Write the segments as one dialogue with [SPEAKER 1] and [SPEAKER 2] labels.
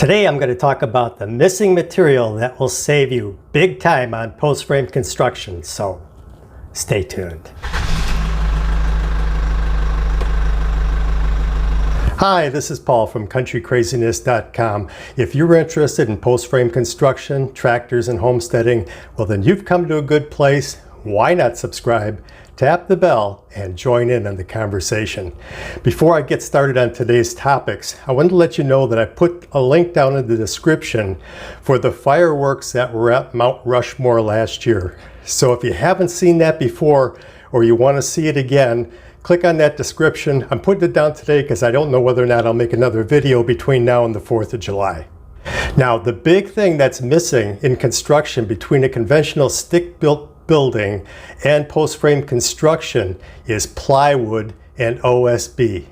[SPEAKER 1] Today I'm going to talk about the missing material that will save you big time on post frame construction, so stay tuned. Hi, this is Paul from countrycraziness.com. If you're interested in post frame construction, tractors, and homesteading, well then you've come to a good place. Why not subscribe, tap the bell, and join in on the conversation. Before I get started on today's topics, I wanted to let you know that I put a link down in the description for the fireworks that were at Mount Rushmore last year. So if you haven't seen that before or you want to see it again, click on that description. I'm putting it down today because I don't know whether or not I'll make another video between now and the 4th of July. Now, the big thing that's missing in construction between a conventional stick-built building and post-frame construction is plywood and OSB.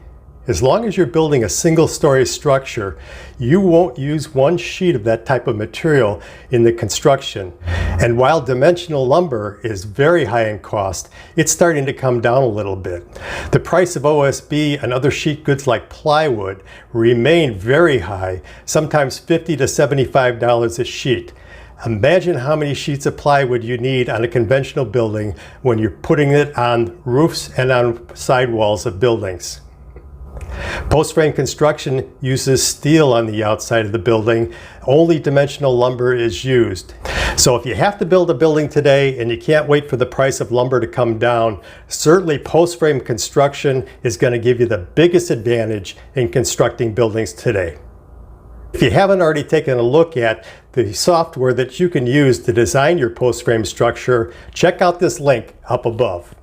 [SPEAKER 1] As long as you're building a single-story structure, you won't use one sheet of that type of material in the construction. And while dimensional lumber is very high in cost, it's starting to come down a little bit. The price of OSB and other sheet goods like plywood remain very high, sometimes $50 to $75 a sheet. Imagine how many sheets of plywood you need on a conventional building when you're putting it on roofs and on sidewalls of buildings. Post-frame construction uses steel on the outside of the building. Only dimensional lumber is used. So if you have to build a building today and you can't wait for the price of lumber to come down, certainly post-frame construction is going to give you the biggest advantage in constructing buildings today. If you haven't already taken a look at the software that you can use to design your post-frame structure, check out this link up above.